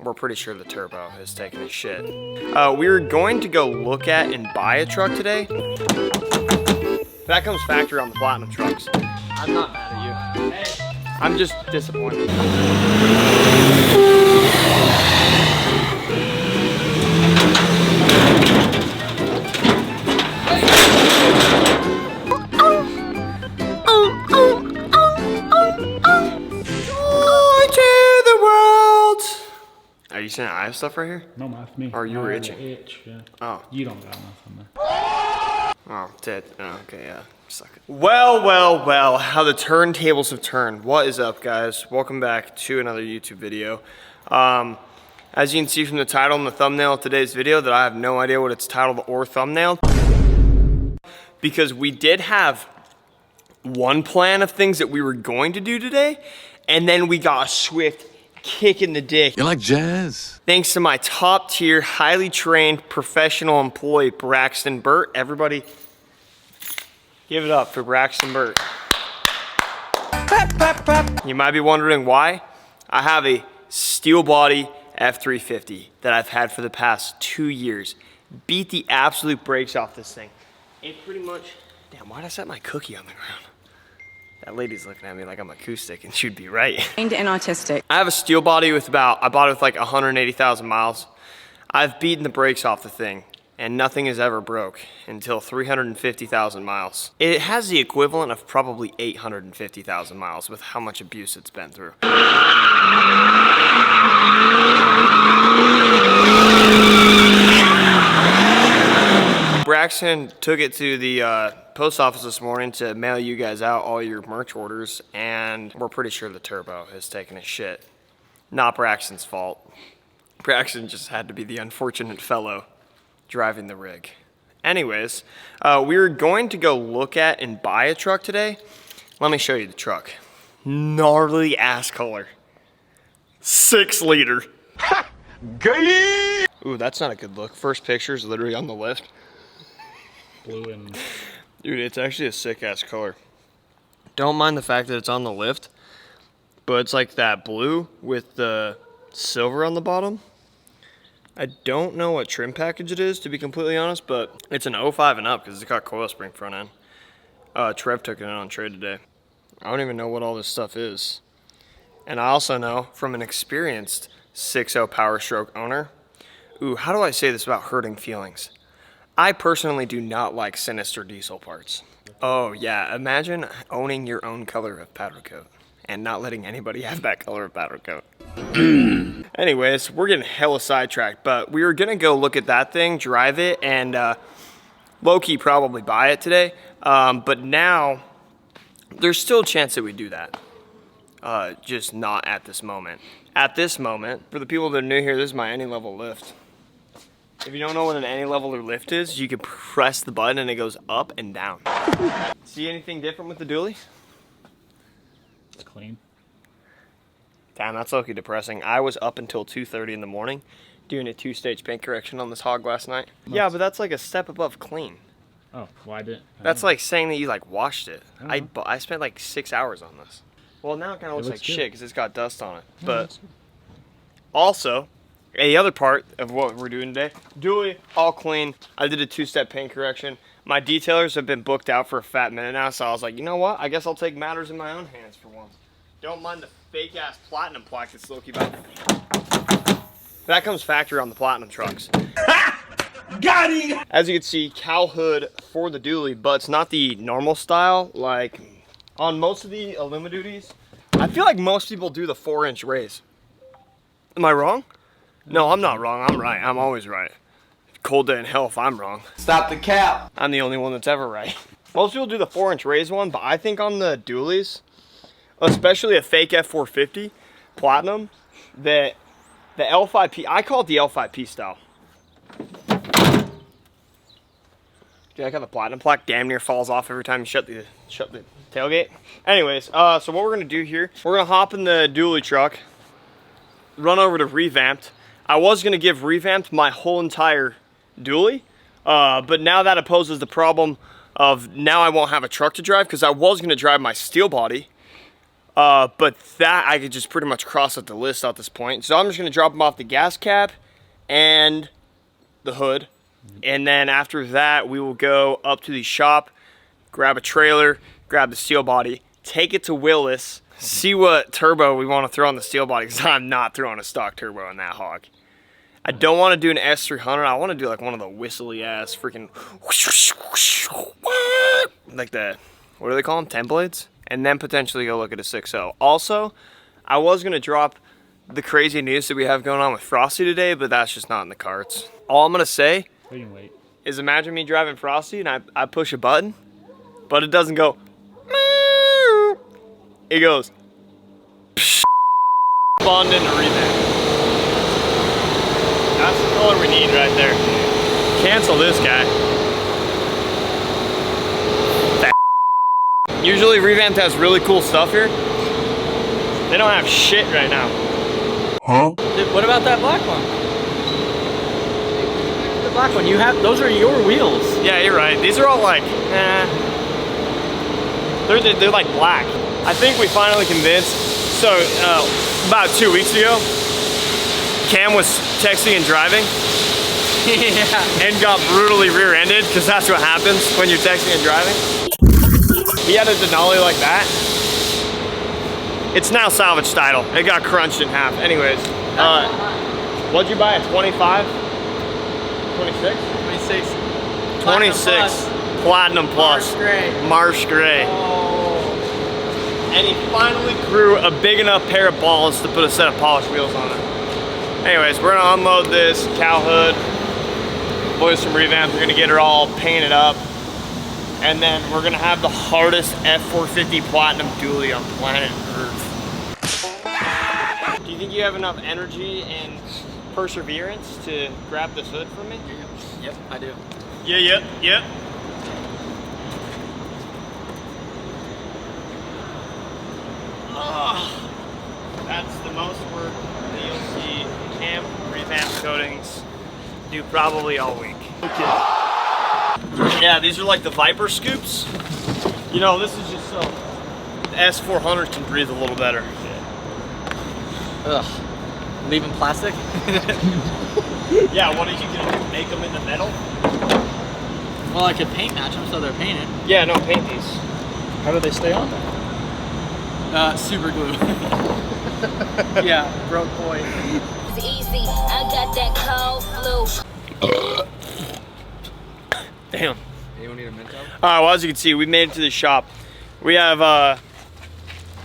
We're pretty sure the turbo is taking a shit. We were going to go look at and buy a truck today. That comes factory on the Platinum trucks. I'm not mad at you. Hey. I'm just disappointed. Are you saying I have stuff right here? No, that's me. Or you were itching? Yeah. Oh. You don't got nothing there. Oh, dead. Oh, okay, yeah. Suck it. Well, how the turntables have turned. What is up, guys? Welcome back to another YouTube video. As you can see from the title and the thumbnail of today's video, that I have no idea what it's titled or thumbnailed. Because we did have one plan of things that we were going to do today, and then we got a swift kick in the dick. You like jazz? Thanks to my top tier, highly trained professional employee, Braxton Burt. Everybody give it up for Braxton Burt. You might be wondering why. I have a Steelbody F350 that I've had for the past 2 years. Beat the absolute brakes off this thing. It pretty much, damn, why'd I set my cookie on the ground? That lady's looking at me like I'm acoustic, and she'd be right. And autistic. I have a Steelbody with I bought it with like 180,000 miles. I've beaten the brakes off the thing, and nothing has ever broke until 350,000 miles. It has the equivalent of probably 850,000 miles with how much abuse it's been through. Braxton took it to the post office this morning to mail you guys out all your merch orders, and we're pretty sure the turbo is taking a shit. Not Braxton's fault. Braxton just had to be the unfortunate fellow driving the rig. Anyways, we were going to go look at and buy a truck today. Let me show you the truck. Gnarly ass color. 6 liter. Gay! Ooh, that's not a good look. First picture is literally on the left. Blue and... Dude, it's actually a sick ass color. Don't mind the fact that it's on the lift, but it's like that blue with the silver on the bottom. I don't know what trim package it is, to be completely honest, but it's an 05 and up because it's got coil spring front end. Trev took it in on trade today. I don't even know what all this stuff is. And I also know from an experienced 6.0 Power Stroke owner, ooh, how do I say this without hurting feelings? I personally do not like sinister diesel parts. Oh yeah, imagine owning your own color of powder coat and not letting anybody have that color of powder coat. Anyways, we're getting hella sidetracked, but we were gonna go look at that thing, drive it, and low-key probably buy it today. But now, there's still a chance that we do that. Just not at this moment. At this moment, for the people that are new here, this is my any-level lift. If you don't know what an any-leveler lift is, you can press the button and it goes up and down. See anything different with the dually? It's clean. Damn, that's low-key depressing. I was up until 2:30 in the morning doing a 2-stage paint correction on this hog last night. Yeah, but that's like a step above clean. Oh, why didn't? That's like saying that you like washed it. I spent like 6 hours on this. Well, now it kind of looks like shit because it's got dust on it. But also, the other part of what we're doing today, dually, all clean. I did a 2-step paint correction. My detailers have been booked out for a fat minute now, so I was like, you know what? I guess I'll take matters in my own hands for once. Don't mind the fake-ass platinum plaque that's low-key about. That comes factory on the Platinum trucks. Got him! As you can see, cowl hood for the dually, but it's not the normal style. Like, on most of the Illuma-Duties, I feel like most people do the 4-inch raise. Am I wrong? No, I'm not wrong. I'm right. I'm always right. Cold day in hell if I'm wrong. Stop the cap. I'm the only one that's ever right. Most people do the 4-inch raise one, but I think on the dualies, especially a fake F450 Platinum, that the L5P, I call it the L5P style. Do you like how the Platinum plaque damn near falls off every time you shut the tailgate? Anyways, so what we're gonna do here, we're gonna hop in the dually truck, run over to Revamp. I was gonna give Revamp my whole entire dually, but now that poses the problem of now I won't have a truck to drive because I was gonna drive my Steelbody But that I could just pretty much cross out the list at this point. So I'm just gonna drop them off the gas cap and the hood. And then after that, we will go up to the shop, grab a trailer, grab the steel body, take it to Willis, see what turbo we want to throw on the steel body, because I'm not throwing a stock turbo on that hog. I don't want to do an S300. I want to do like one of the whistly ass freaking, like the, what do they call them? 10 blades? And then potentially go look at a 6.0. Also, I was going to drop the crazy news that we have going on with Frosty today, but that's just not in the cards. All I'm going to say is imagine me driving Frosty and I push a button, but it doesn't go, it goes, spawned into Revamp. That's the color we need right there. Cancel this guy. Usually Revamp has really cool stuff here. They don't have shit right now. Huh? Dude, what about that black one? The black one, you have, those are your wheels. Yeah, you're right. These are all like, they're like black. I think we finally convinced, so about 2 weeks ago, Cam was texting and driving. Yeah. And got brutally rear-ended, because that's what happens when you're texting and driving. He had a Denali like that. It's now salvage title. It got crunched in half. Anyways, what'd you buy, a 25? 26? 26. 26. Platinum Plus. Marsh Gray. Marsh Gray. Oh. And he finally grew a big enough pair of balls to put a set of polished wheels on it. Anyways, we're gonna unload this cow hood. Boys from Revamp are gonna get her all painted up. And then we're gonna have the hardest F450 Platinum dually on planet Earth. Do you think you have enough energy and perseverance to grab this hood for me? Yep, I do. Yep. Oh, that's the most work that you'll see Camp Revamp coatings do probably all week. Okay. Yeah, these are like the Viper scoops. You know, this is just so the S400 can breathe a little better. Ugh. Leaving plastic? Yeah, what are you gonna do? Make them into metal? Well, I could paint match them so they're painted. Yeah, no, paint these. How do they stay on there? Super glue. Yeah, broke boy. It's easy. I got that cold flu. Damn. Anyone need a Mentos? Alright, well, as you can see, we made it to the shop. We have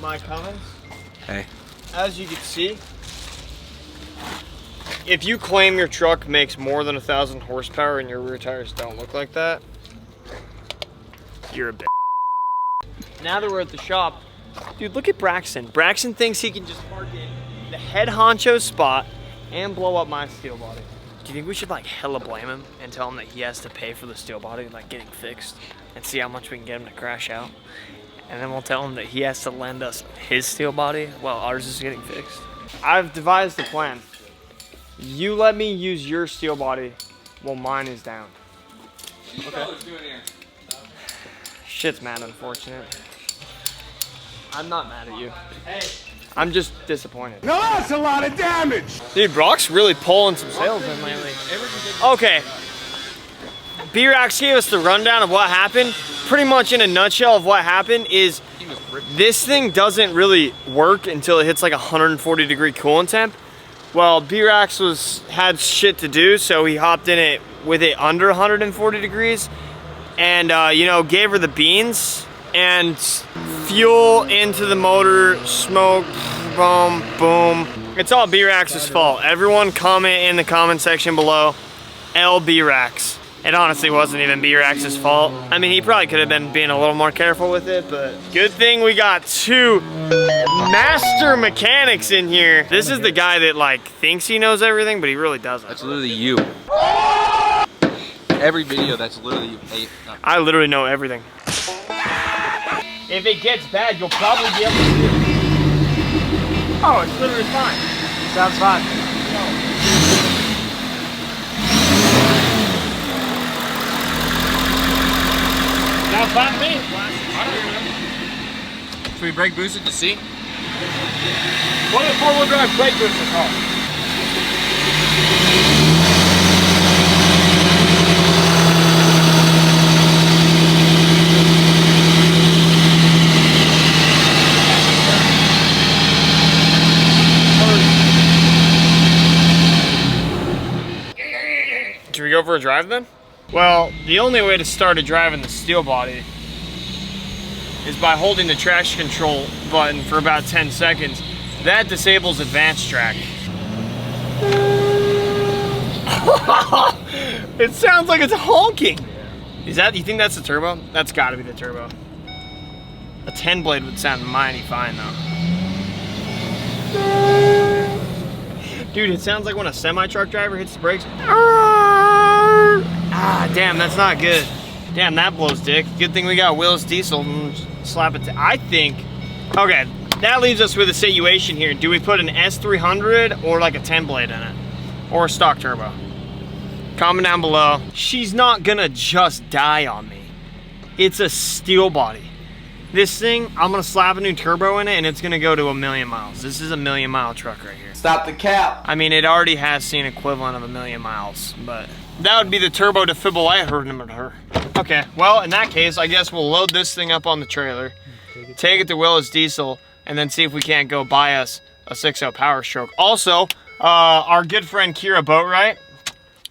my Cummins. Hey. As you can see, if you claim your truck makes more than 1,000 horsepower and your rear tires don't look like that, you're a bitch. Now that we're at the shop, dude, look at Braxton. Braxton thinks he can just park in the head honcho spot and blow up my steel body. Do you think we should like hella blame him and tell him that he has to pay for the steel body like getting fixed and see how much we can get him to crash out? And then we'll tell him that he has to lend us his steel body while ours is getting fixed. I've devised a plan. You let me use your steel body while mine is down. Okay. Shit's mad unfortunate. I'm not mad at you. I'm just disappointed. Now that's a lot of damage! Dude, Brock's really pulling some sales in lately. Okay. B-Rax gave us the rundown of what happened. Pretty much in a nutshell of what happened is this thing doesn't really work until it hits like 140 degree coolant temp. Well, B-Rax had shit to do, so he hopped in it with it under 140 degrees and, you know, gave her the beans and fuel into the motor, smoke, boom, boom. It's all B-Rax's fault. Everyone comment in the comment section below, L B-Rax. It honestly wasn't even B-Rax's fault. I mean, he probably could have been being a little more careful with it, but good thing we got two master mechanics in here. This is the guy that like thinks he knows everything, but he really doesn't. That's literally you. Every video, that's literally you. I literally know everything. If it gets bad, you'll probably be able to see it. Oh, it's literally fine. Sounds fine. Sounds fine to me. Should we brake boost it to see? What if four-wheel drive brake booster car? Should we go for a drive then? Well, the only way to start a drive in the Steelbody is by holding the traction control button for about 10 seconds. That disables advanced track. It sounds like it's honking. Is that, you think that's the turbo? That's gotta be the turbo. A 10 blade would sound mighty fine though. Dude, it sounds like when a semi-truck driver hits the brakes. Ah, damn, that's not good. Damn, that blows dick. Good thing we got Will's diesel and slap it. I think, okay, that leaves us with a situation here. Do we put an S300 or like a 10 blade in it? Or a stock turbo? Comment down below. She's not gonna just die on me. It's a Steelbody. This thing, I'm gonna slap a new turbo in it and it's gonna go to 1,000,000 miles. This is a 1,000,000-mile truck right here. Stop the cap. I mean, it already has seen equivalent of 1,000,000 miles, but that would be the turbo defibrillator. Okay, well, in that case, I guess we'll load this thing up on the trailer, take it to Will's Diesel, and then see if we can't go buy us a 6.0 Power Stroke. Also, our good friend Kira Boatwright,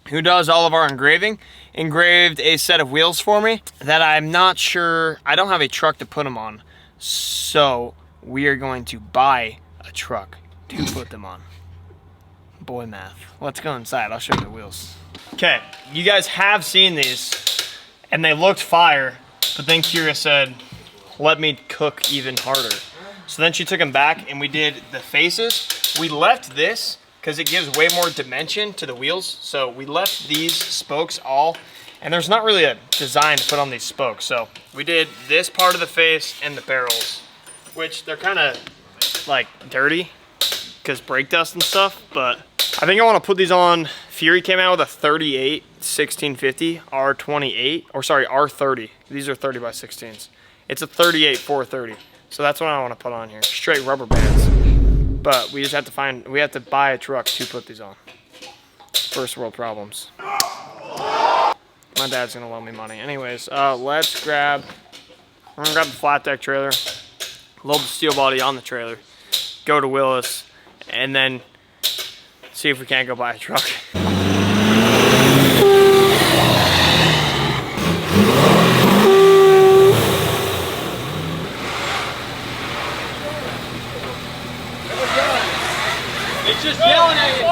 who does all of our engraving, engraved a set of wheels for me that I'm not sure, I don't have a truck to put them on. So we are going to buy a truck to put them on. Boy math. Let's go inside, I'll show you the wheels. Okay, you guys have seen these and they looked fire, but then Kira said, let me cook even harder. So then she took them back and we did the faces. We left this because it gives way more dimension to the wheels. So we left these spokes all, and there's not really a design to put on these spokes. So we did this part of the face and the barrels, which they're kind of like dirty because brake dust and stuff, but I think I want to put these on. Fury came out with a 38 1650 R28, or sorry, R30. These are 30 by 16s. It's a 38 430. So that's what I want to put on here. Straight rubber bands. But we just have to we have to buy a truck to put these on. First world problems. My dad's gonna loan me money. Anyways, let's grab, we're gonna grab the flat deck trailer, load the Steelbody on the trailer, go to Willis, and then see if we can't go buy a truck. It's just yelling at you.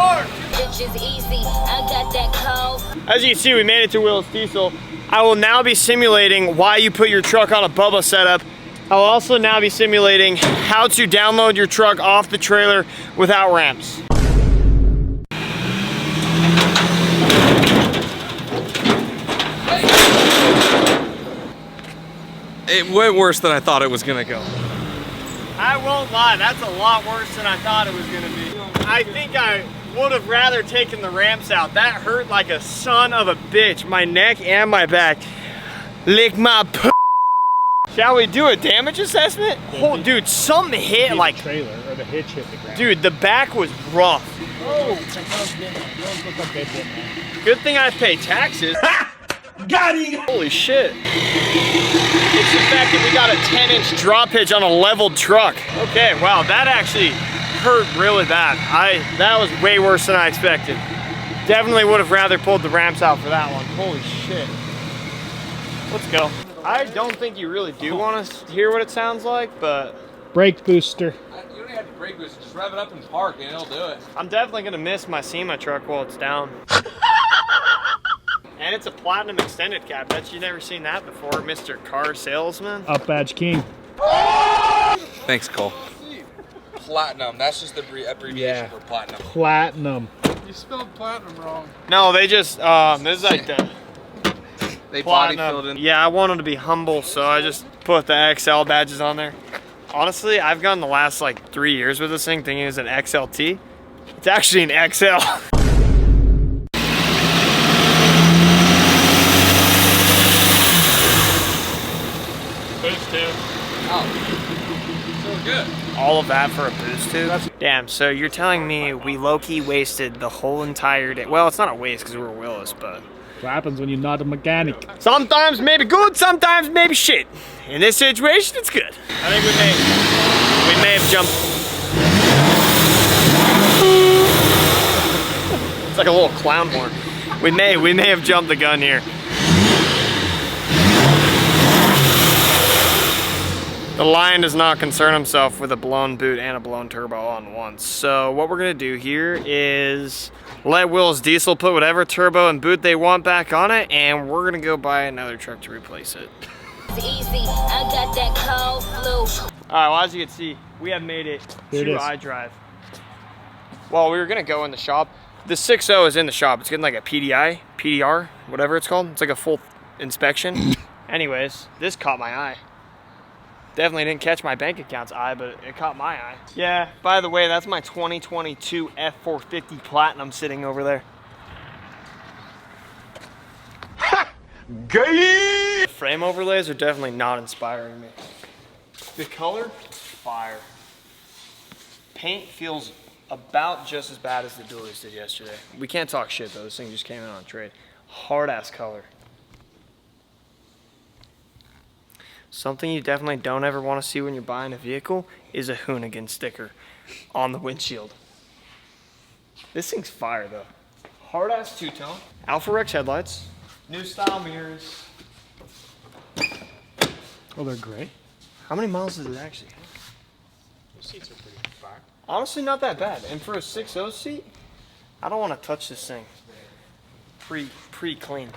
Bitches easy, I got that cold. As you can see, we made it to Will's Diesel. I will now be simulating why you put your truck on a Bubba setup. I'll also now be simulating how to download your truck off the trailer without ramps. It went worse than I thought it was gonna go. I won't lie, that's a lot worse than I thought it was gonna be. I think I would have rather taken the ramps out. That hurt like a son of a bitch. My neck and my back. Lick my p. Shall we do a damage assessment? Oh, dude, something hit like. The trailer or the hitch hit the ground. Dude, the back was rough. Oh, Good thing I pay taxes. Got him! Holy shit. It's the fact that we got a 10-inch drop hitch on a leveled truck. Okay, wow, that actually hurt really bad. That was way worse than I expected. Definitely would have rather pulled the ramps out for that one. Holy shit. Let's go. I don't think you really do want to hear what it sounds like, but... Brake booster. You don't have to brake boost, just rev it up and park and it'll do it. I'm definitely gonna miss my SEMA truck while it's down. And it's a platinum extended cab. Bet you've never seen that before, Mr. Car Salesman. Up badge king. Thanks, Cole. Platinum, that's just the abbreviation for platinum. Platinum. You spelled platinum wrong. No, they just, this is like the They body filled platinum. in. Yeah, I wanted to be humble, so I just put the XL badges on there. Honestly, I've gone the last like 3 years with this thing thinking it was an XLT. It's actually an XL. Oh, so good. All of that for a boost tube? Damn, so you're telling me we low-key wasted the whole entire day. Well, it's not a waste because we were willis, but... What happens when you're not a mechanic? Sometimes maybe good, sometimes maybe shit. In this situation, it's good. I think we may have jumped. It's like a little clown horn. We may have jumped the gun here. The Lion does not concern himself with a blown boot and a blown turbo all at once. So what we're gonna do here is let Will's Diesel put whatever turbo and boot they want back on it, and we're gonna go buy another truck to replace it. It's easy. I got that cold flu. All right, well, as you can see, we have made it Here it to is. iDrive. Well, we were gonna go in the shop. The 6.0 is in the shop. It's getting like a PDR, whatever it's called. It's like a full inspection. Anyways, this caught my eye. Definitely didn't catch my bank account's eye, but it caught my eye. Yeah, by the way, that's my 2022 F450 Platinum sitting over there. Gay! Frame overlays are definitely not inspiring me. The color, fire. Paint feels about just as bad as the dualies did yesterday. We can't talk shit though, this thing just came in on trade. Hard ass color. Something you definitely don't ever want to see when you're buying a vehicle is a Hoonigan sticker on the windshield. This thing's fire though. Hard ass two-tone. Alpha Rex headlights. New style mirrors. Oh, they're great. How many miles does it actually have? The seats are pretty fire. Honestly, not that bad. And for a 6.0 seat, I don't want to touch this thing. Pre-cleaned.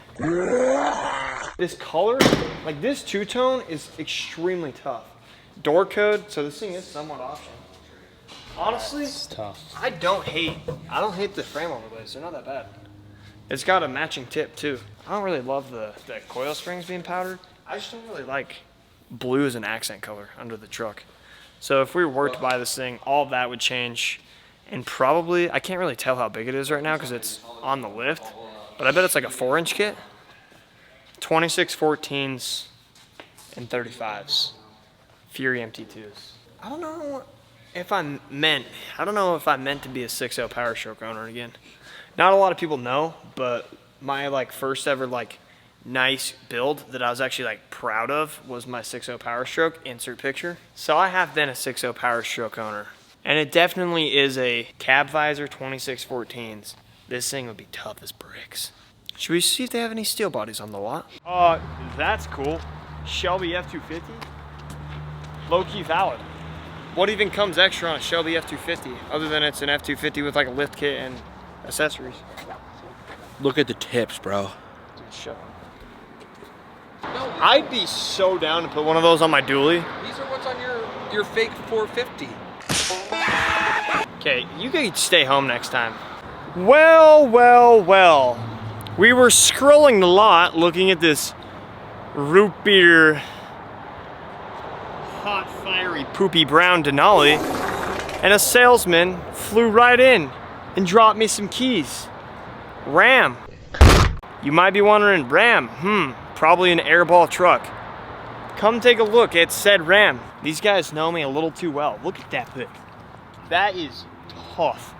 This color, like this two-tone is extremely tough. Door code, so this thing is somewhat optional. Honestly, It's tough. I don't hate the frame overlays. They're not that bad. It's got a matching tip too. I don't really love the coil springs being powdered. I just don't really like blue as an accent color under the truck. So if we were to buy this thing, all of that would change. And probably, I can't really tell how big it is right now because it's on the lift, but I bet it's like a 4-inch kit. 26 14s and 35s. Fury MT2s. I don't know if I meant to be a 6.0 Power Stroke owner again. Not a lot of people know, but my like first ever like nice build that I was actually like proud of was my 6.0 Power Stroke, insert picture. So I have been a 6.0 Power Stroke owner. And it definitely is a cab visor 26 14s. This thing would be tough as bricks. Should we see if they have any steel bodies on the lot? That's cool. Shelby F250. Low-key valid. What even comes extra on a Shelby F250 other than it's an F250 with like a lift kit and accessories? Look at the tips, bro. Dude, shut up. I'd be so down to put one of those on my dually. These are what's on your fake 450. Okay, you can stay home next time. Well. We were scrolling the lot looking at this root beer, hot, fiery, poopy brown Denali, and a salesman flew right in and dropped me some keys. Ram. You might be wondering, Ram, probably an airball truck. Come take a look at said Ram. These guys know me a little too well. Look at that thing. That is tough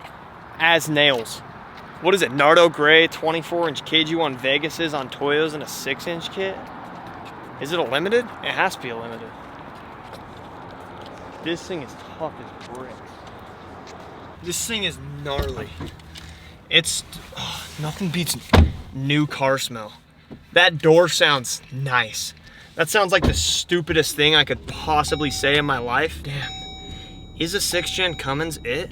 as nails. What is it, Nardo Gray 24-inch KG1 Vegases on Toyos in a 6-inch kit? Is it a limited? It has to be a limited. This thing is tough as bricks. This thing is gnarly. It's, nothing beats new car smell. That door sounds nice. That sounds like the stupidest thing I could possibly say in my life. Damn, is a 6th Gen Cummins it?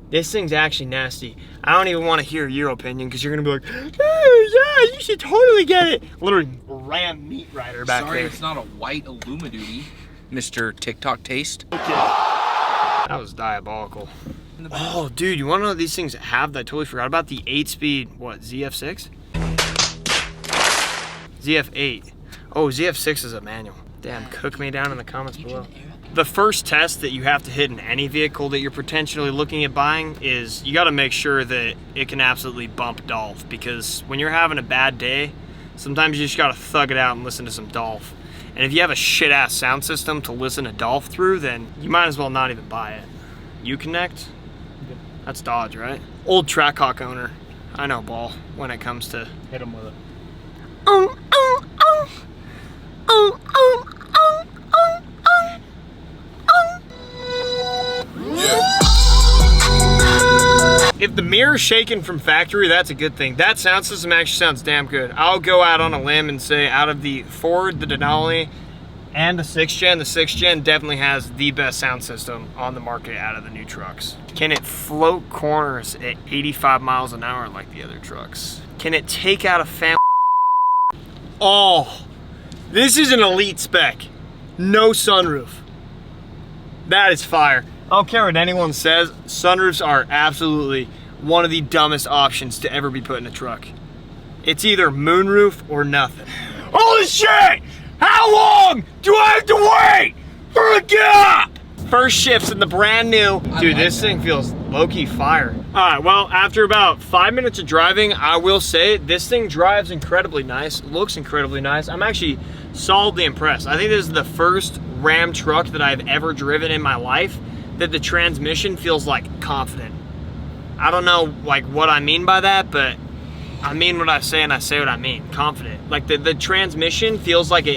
This thing's actually nasty. I don't even want to hear your opinion because you're gonna be like, oh yeah, you should totally get it. Literally Ram meat rider back Sorry, there. it's not a white Illumiduty, Mr. TikTok taste. That was diabolical. Oh, dude, you want to know what these things have that I totally forgot about? The 8-speed, what, ZF6? ZF8. Oh, ZF6 is a manual. Damn, cook me down in the comments below. The first test that you have to hit in any vehicle that you're potentially looking at buying is you got to make sure that it can absolutely bump Dolph, because when you're having a bad day, sometimes you just got to thug it out and listen to some Dolph. And if you have a shit ass sound system to listen to Dolph through, then you might as well not even buy it. Uconnect? That's Dodge, right? Old Trackhawk owner. I know ball when it comes to Hit him with it. If the mirror's shaking from factory, that's a good thing. That sound system actually sounds damn good. I'll go out on a limb and say out of the Ford, the Denali, and the 6th Gen, the 6th Gen definitely has the best sound system on the market out of the new trucks. Can it float corners at 85 miles an hour like the other trucks? Can it take out a family? Oh, this is an elite spec. No sunroof. That is fire. I don't care what anyone says, sunroofs are absolutely one of the dumbest options to ever be put in a truck. It's either moonroof or nothing. Holy shit! How long do I have to wait for a gap? First shifts in the brand new. Dude, this thing feels low-key fire. All right, well, after about 5 minutes of driving, I will say this thing drives incredibly nice, looks incredibly nice. I'm actually solidly impressed. I think this is the first Ram truck that I've ever driven in my life that the transmission feels like confident. I don't know like what I mean by that, but I mean what I say and I say what I mean, confident. Like the transmission feels like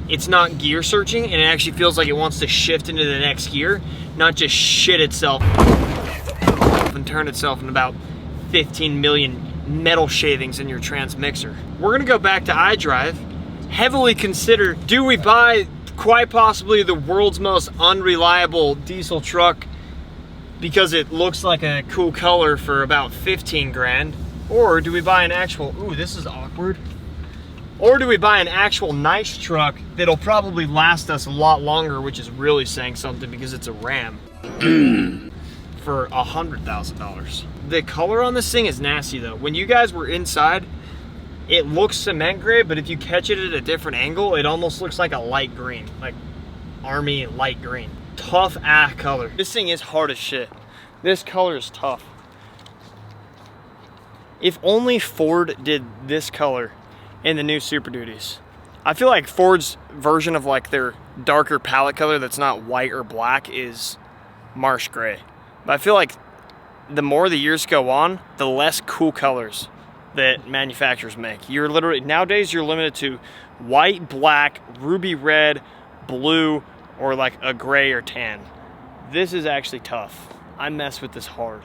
it's not gear searching, and it actually feels like it wants to shift into the next gear, not just shit itself and turn itself in about 15 million metal shavings in your transmixer. We're gonna go back to iDrive, heavily consider, do we buy quite possibly the world's most unreliable diesel truck because it looks like a cool color for about 15 grand? Or do we buy an actual, ooh, this is awkward. Or do we buy an actual nice truck that'll probably last us a lot longer, which is really saying something because it's a Ram, for $100,000. The color on this thing is nasty though. When you guys were inside, it looks cement gray, but if you catch it at a different angle, it almost looks like a light green, like army light green. Tough ass color. This thing is hard as shit. This color is tough. If only Ford did this color in the new Super Duties. I feel like Ford's version of like their darker palette color that's not white or black is marsh gray. But I feel like the more the years go on, the less cool colors that manufacturers make. You're literally, nowadays you're limited to white, black, ruby red, blue, or like a gray or tan. This is actually tough. I mess with this hard.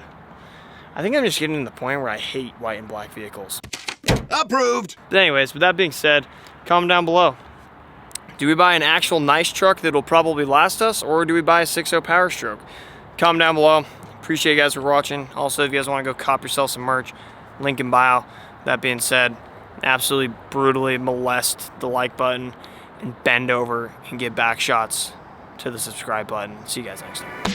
I think I'm just getting to the point where I hate white and black vehicles. Approved. But anyways, with that being said, comment down below. Do we buy an actual nice truck that'll probably last us, or do we buy a 6.0 Power Stroke? Comment down below. Appreciate you guys for watching. Also, if you guys want to go cop yourself some merch, link in bio. That being said, absolutely brutally molest the like button and bend over and get back shots to the subscribe button. See you guys next time.